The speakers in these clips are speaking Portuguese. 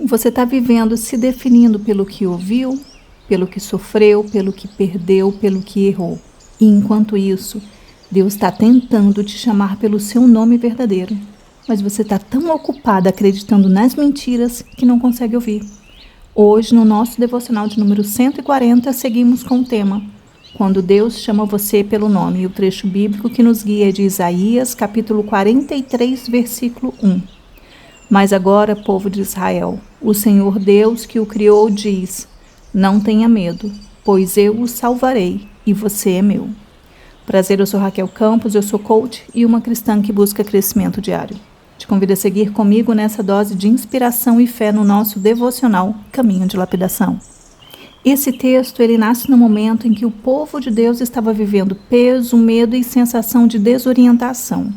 Você está vivendo se definindo pelo que ouviu, pelo que sofreu, pelo que perdeu, pelo que errou. E enquanto isso, Deus está tentando te chamar pelo seu nome verdadeiro. Mas você está tão ocupada acreditando nas mentiras que não consegue ouvir. Hoje, no nosso devocional de número 140, seguimos com o tema Quando Deus chama você pelo nome. E o trecho bíblico que nos guia é de Isaías, capítulo 43, versículo 1. Mas agora, povo de Israel, o Senhor Deus que o criou diz: não tenha medo, pois eu o salvarei e você é meu. Prazer, eu sou Raquel Campos, eu sou coach e uma cristã que busca crescimento diário. Te convido a seguir comigo nessa dose de inspiração e fé no nosso devocional Caminho de Lapidação. Esse texto, ele nasce no momento em que o povo de Deus estava vivendo peso, medo e sensação de desorientação.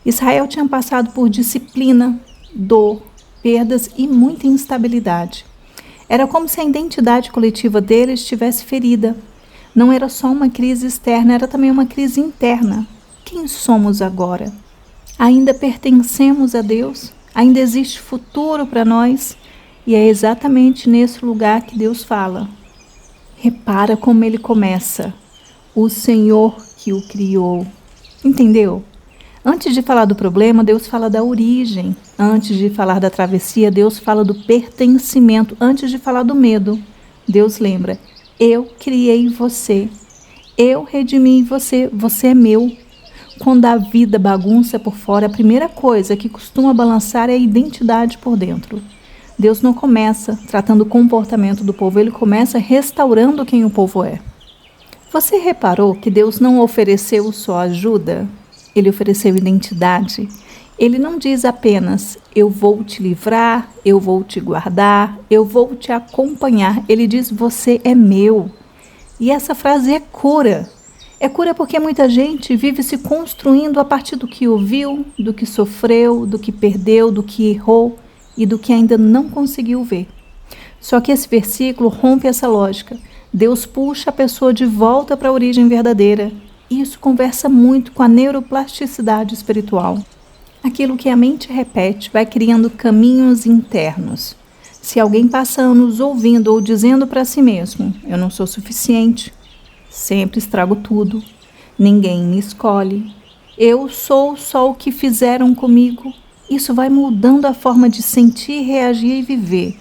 Israel tinha passado por disciplina, dor, perdas e muita instabilidade. Era como se a identidade coletiva deles estivesse ferida. Não era só uma crise externa, era também uma crise interna. Quem somos agora? Ainda pertencemos a Deus? Ainda existe futuro para nós? E é exatamente nesse lugar que Deus fala. Repara como ele começa. O Senhor que o criou. Entendeu? Antes de falar do problema, Deus fala da origem. Antes de falar da travessia, Deus fala do pertencimento. Antes de falar do medo, Deus lembra: eu criei você. Eu redimi você. Você é meu. Quando a vida bagunça por fora, a primeira coisa que costuma balançar é a identidade por dentro. Deus não começa tratando o comportamento do povo, ele começa restaurando quem o povo é. Você reparou que Deus não ofereceu só ajuda? Ele ofereceu identidade. Ele não diz apenas, eu vou te livrar, eu vou te guardar, eu vou te acompanhar. Ele diz, você é meu. E essa frase é cura. É cura porque muita gente vive se construindo a partir do que ouviu, do que sofreu, do que perdeu, do que errou e do que ainda não conseguiu ver. Só que esse versículo rompe essa lógica. Deus puxa a pessoa de volta para a origem verdadeira. Isso conversa muito com a neuroplasticidade espiritual. Aquilo que a mente repete vai criando caminhos internos. Se alguém passa anos ouvindo ou dizendo para si mesmo, eu não sou suficiente, sempre estrago tudo, ninguém me escolhe, eu sou só o que fizeram comigo, isso vai mudando a forma de sentir, reagir e viver.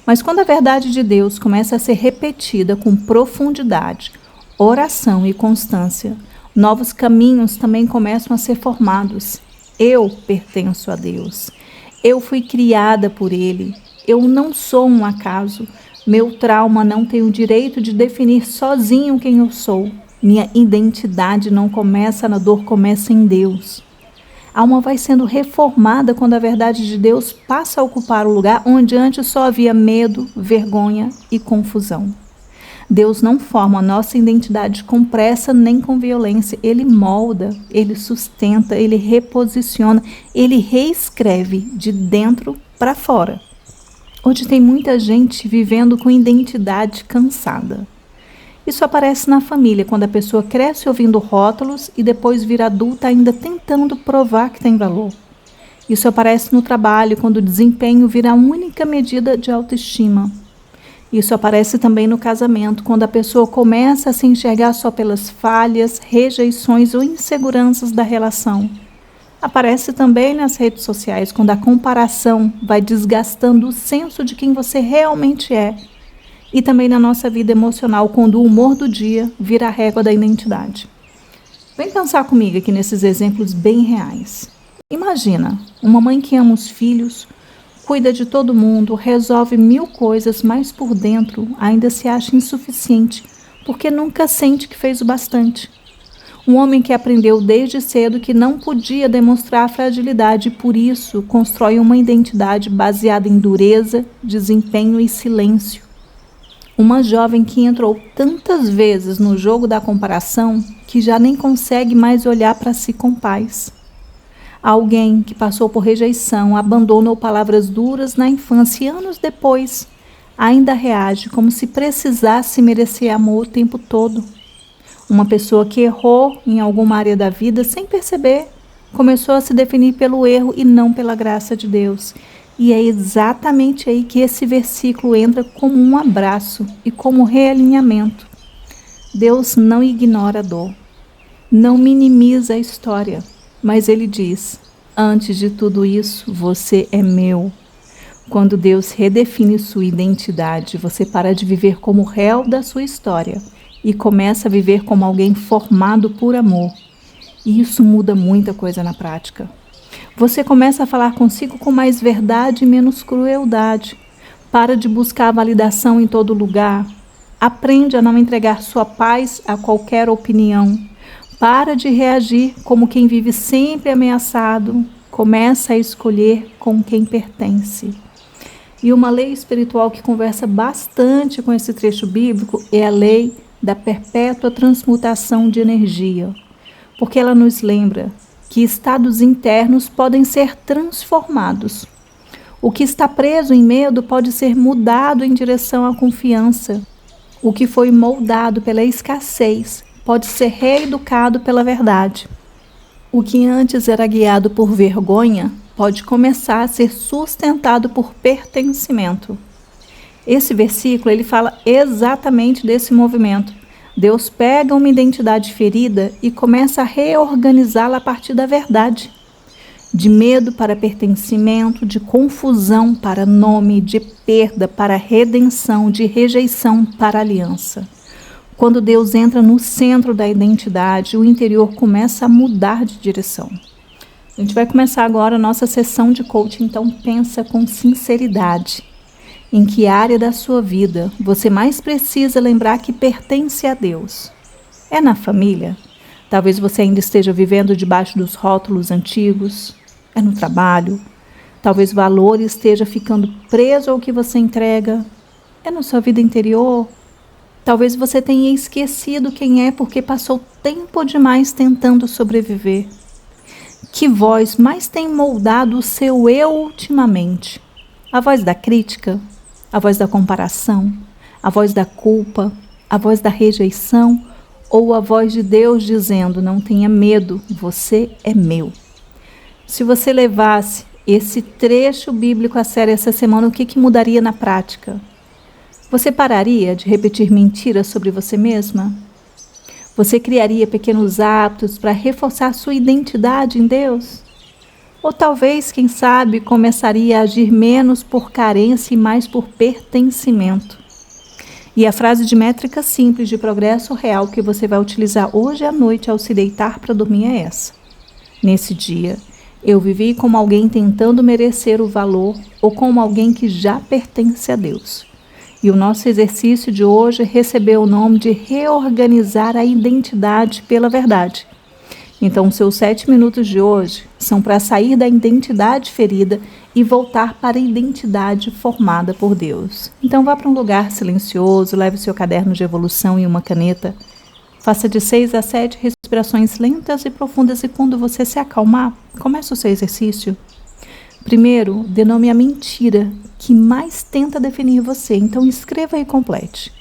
Mas quando a verdade de Deus começa a ser repetida com profundidade, oração e constância, novos caminhos também começam a ser formados. Eu pertenço a Deus. Eu fui criada por Ele. Eu não sou um acaso. Meu trauma não tem o direito de definir sozinho quem eu sou. Minha identidade não começa na dor, começa em Deus. A alma vai sendo reformada quando a verdade de Deus passa a ocupar o lugar onde antes só havia medo, vergonha e confusão. Deus não forma a nossa identidade com pressa nem com violência. Ele molda, ele sustenta, ele reposiciona, ele reescreve de dentro para fora. Hoje tem muita gente vivendo com identidade cansada. Isso aparece na família, quando a pessoa cresce ouvindo rótulos e depois vira adulta ainda tentando provar que tem valor. Isso aparece no trabalho, quando o desempenho vira a única medida de autoestima. Isso aparece também no casamento, quando a pessoa começa a se enxergar só pelas falhas, rejeições ou inseguranças da relação. Aparece também nas redes sociais, quando a comparação vai desgastando o senso de quem você realmente é. E também na nossa vida emocional, quando o humor do dia vira a régua da identidade. Vem pensar comigo aqui nesses exemplos bem reais. Imagina uma mãe que ama os filhos, cuida de todo mundo, resolve 1000 coisas, mas por dentro ainda se acha insuficiente, porque nunca sente que fez o bastante. Um homem que aprendeu desde cedo que não podia demonstrar fragilidade e por isso constrói uma identidade baseada em dureza, desempenho e silêncio. Uma jovem que entrou tantas vezes no jogo da comparação que já nem consegue mais olhar para si com paz. Alguém que passou por rejeição, abandono ou palavras duras na infância e anos depois ainda reage como se precisasse merecer amor o tempo todo. Uma pessoa que errou em alguma área da vida sem perceber, começou a se definir pelo erro e não pela graça de Deus. E é exatamente aí que esse versículo entra como um abraço e como realinhamento. Deus não ignora a dor, não minimiza a história, mas Ele diz: antes de tudo isso, você é meu. Quando Deus redefine sua identidade, você para de viver como réu da sua história e começa a viver como alguém formado por amor. E isso muda muita coisa na prática. Você começa a falar consigo com mais verdade e menos crueldade. Para de buscar validação em todo lugar. Aprende a não entregar sua paz a qualquer opinião. Para de reagir como quem vive sempre ameaçado. Começa a escolher com quem pertence. E uma lei espiritual que conversa bastante com esse trecho bíblico é a lei da perpétua transmutação de energia. Porque ela nos lembra que estados internos podem ser transformados. O que está preso em medo pode ser mudado em direção à confiança. O que foi moldado pela escassez pode ser reeducado pela verdade. O que antes era guiado por vergonha pode começar a ser sustentado por pertencimento. Esse versículo ele fala exatamente desse movimento. Deus pega uma identidade ferida e começa a reorganizá-la a partir da verdade. De medo para pertencimento, de confusão para nome, de perda para redenção, de rejeição para aliança. Quando Deus entra no centro da identidade, o interior começa a mudar de direção. A gente vai começar agora a nossa sessão de coaching, então pensa com sinceridade. Em que área da sua vida você mais precisa lembrar que pertence a Deus? É na família? Talvez você ainda esteja vivendo debaixo dos rótulos antigos. É no trabalho? Talvez o valor esteja ficando preso ao que você entrega. É na sua vida interior? Talvez você tenha esquecido quem é porque passou tempo demais tentando sobreviver. Que voz mais tem moldado o seu eu ultimamente? A voz da crítica? A voz da comparação, a voz da culpa, a voz da rejeição ou a voz de Deus dizendo: não tenha medo, você é meu. Se você levasse esse trecho bíblico a sério essa semana, o que mudaria na prática? Você pararia de repetir mentiras sobre você mesma? Você criaria pequenos hábitos para reforçar sua identidade em Deus? Ou talvez, quem sabe, começaria a agir menos por carência e mais por pertencimento. E a frase de métrica simples de progresso real que você vai utilizar hoje à noite ao se deitar para dormir é essa. Nesse dia, eu vivi como alguém tentando merecer o valor ou como alguém que já pertence a Deus. E o nosso exercício de hoje recebeu o nome de reorganizar a identidade pela verdade. Então, os seus 7 minutos de hoje são para sair da identidade ferida e voltar para a identidade formada por Deus. Então, vá para um lugar silencioso, leve seu caderno de evolução e uma caneta. Faça de 6 a 7 respirações lentas e profundas e quando você se acalmar, comece o seu exercício. Primeiro, denome a mentira que mais tenta definir você. Então, escreva e complete.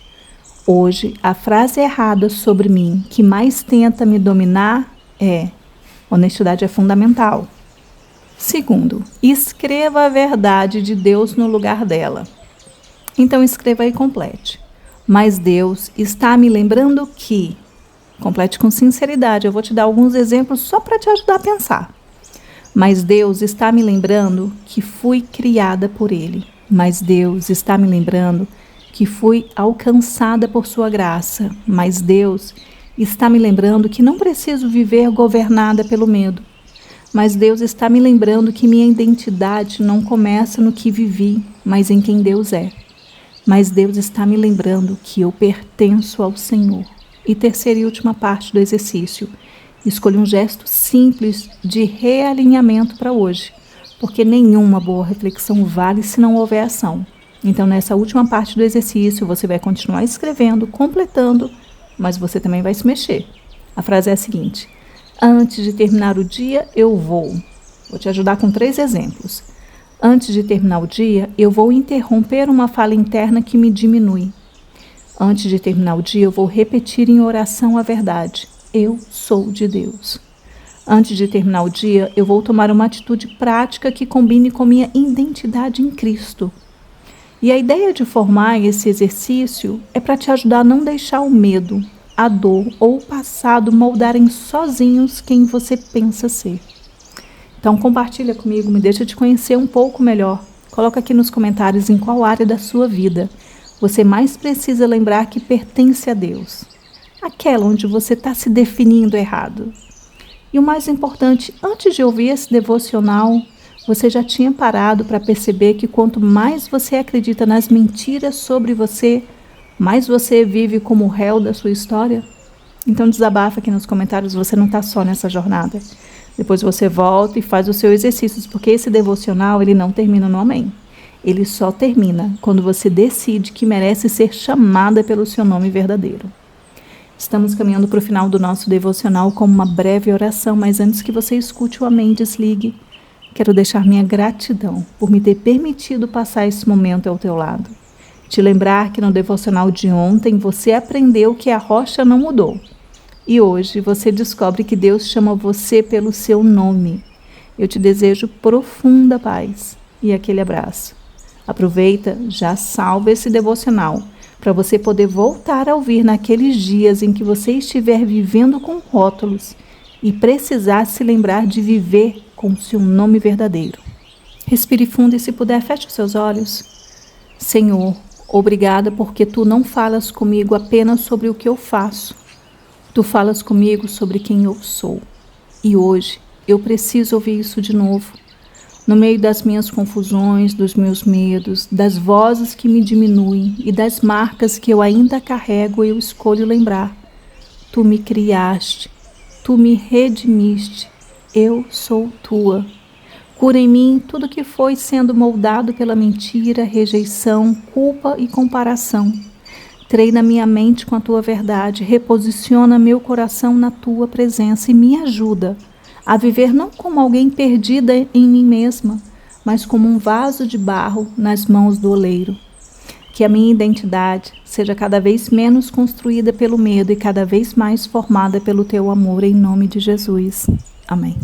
Hoje, a frase errada sobre mim que mais tenta me dominar é: honestidade é fundamental. Segundo, escreva a verdade de Deus no lugar dela. Então escreva e complete. Mas Deus está me lembrando que... Complete com sinceridade, eu vou te dar alguns exemplos só para te ajudar a pensar. Mas Deus está me lembrando que fui criada por Ele. Mas Deus está me lembrando que fui alcançada por sua graça. Mas Deus está me lembrando que não preciso viver governada pelo medo. Mas Deus está me lembrando que minha identidade não começa no que vivi, mas em quem Deus é. Mas Deus está me lembrando que eu pertenço ao Senhor. E terceira e última parte do exercício. Escolha um gesto simples de realinhamento para hoje, porque nenhuma boa reflexão vale se não houver ação. Então, nessa última parte do exercício, você vai continuar escrevendo, completando, mas você também vai se mexer. A frase é a seguinte: antes de terminar o dia, eu vou. Vou te ajudar com 3 exemplos. Antes de terminar o dia, eu vou interromper uma fala interna que me diminui. Antes de terminar o dia, eu vou repetir em oração a verdade: eu sou de Deus. Antes de terminar o dia, eu vou tomar uma atitude prática que combine com minha identidade em Cristo. E a ideia de formar esse exercício é para te ajudar a não deixar o medo, a dor ou o passado moldarem sozinhos quem você pensa ser. Então compartilha comigo, me deixa te conhecer um pouco melhor. Coloca aqui nos comentários em qual área da sua vida você mais precisa lembrar que pertence a Deus. Aquela onde você está se definindo errado. E o mais importante, antes de ouvir esse devocional, você já tinha parado para perceber que quanto mais você acredita nas mentiras sobre você, mais você vive como réu da sua história? Então desabafa aqui nos comentários, você não está só nessa jornada. Depois você volta e faz os seus exercícios, porque esse devocional ele não termina no amém. Ele só termina quando você decide que merece ser chamada pelo seu nome verdadeiro. Estamos caminhando para o final do nosso devocional com uma breve oração, mas antes que você escute o amém, desligue. Quero deixar minha gratidão por me ter permitido passar esse momento ao teu lado. Te lembrar que no devocional de ontem você aprendeu que a rocha não mudou. E hoje você descobre que Deus chama você pelo seu nome. Eu te desejo profunda paz e aquele abraço. Aproveita, já salva esse devocional para você poder voltar a ouvir naqueles dias em que você estiver vivendo com rótulos e precisar se lembrar de viver com o seu nome verdadeiro. Respire fundo e, se puder, feche os seus olhos. Senhor, obrigada porque Tu não falas comigo apenas sobre o que eu faço. Tu falas comigo sobre quem eu sou. E hoje eu preciso ouvir isso de novo. No meio das minhas confusões, dos meus medos, das vozes que me diminuem e das marcas que eu ainda carrego, eu escolho lembrar. Tu me criaste, Tu me redimiste, eu sou Tua. Cura em mim tudo que foi sendo moldado pela mentira, rejeição, culpa e comparação. Treina minha mente com a Tua verdade, reposiciona meu coração na Tua presença e me ajuda a viver não como alguém perdida em mim mesma, mas como um vaso de barro nas mãos do oleiro. Que a minha identidade seja cada vez menos construída pelo medo e cada vez mais formada pelo Teu amor, em nome de Jesus. Amém.